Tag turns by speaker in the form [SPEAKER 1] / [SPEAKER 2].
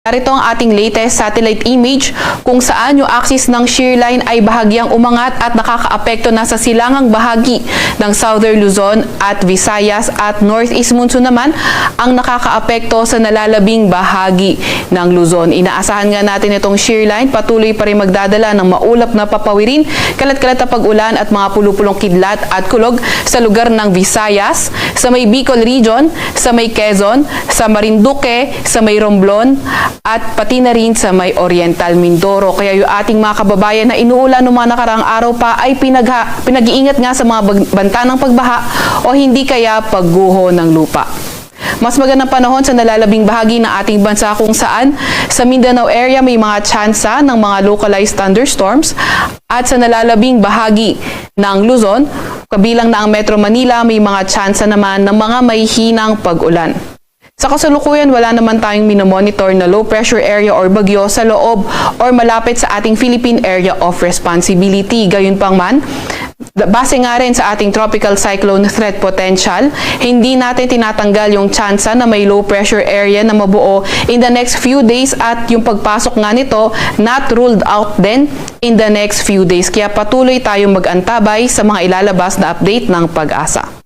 [SPEAKER 1] Narito ang ating latest satellite image kung saan yung axis ng shear line ay bahagyang umangat at nakakaapekto na sa silangang bahagi ng Southern Luzon at Visayas at Northeast Monsoon naman ang nakakaapekto sa nalalabing bahagi ng Luzon. Inaasahan nga natin itong shear line patuloy pa rin magdadala ng maulap na papawirin, kalat-kalat na pag-ulan at mga pulupulong kidlat at kulog sa lugar ng Visayas, sa may Bicol Region, sa may Quezon, sa Marinduque, sa may Romblon, at pati na rin sa may Oriental Mindoro. Kaya yung ating mga kababayan na inuulan ng mga nakaraang araw pa ay pinag-iingat nga sa mga banta ng pagbaha o hindi kaya pagguho ng lupa. Mas magandang panahon sa nalalabing bahagi ng ating bansa kung saan sa Mindanao area may mga tsansa ng mga localized thunderstorms at sa nalalabing bahagi ng Luzon, kabilang na ang Metro Manila, may mga tsansa naman ng mga may hinang pag-ulan. Sa kasalukuyan, wala naman tayong minomonitor na low pressure area or bagyo sa loob or malapit sa ating Philippine Area of Responsibility. Gayunpaman, base nga rin sa ating tropical cyclone threat potential, hindi natin tinatanggal yung tsansa na may low pressure area na mabuo in the next few days at yung pagpasok nga nito not ruled out din in the next few days. Kaya patuloy tayong mag-antabay sa mga ilalabas na update ng Pag-asa.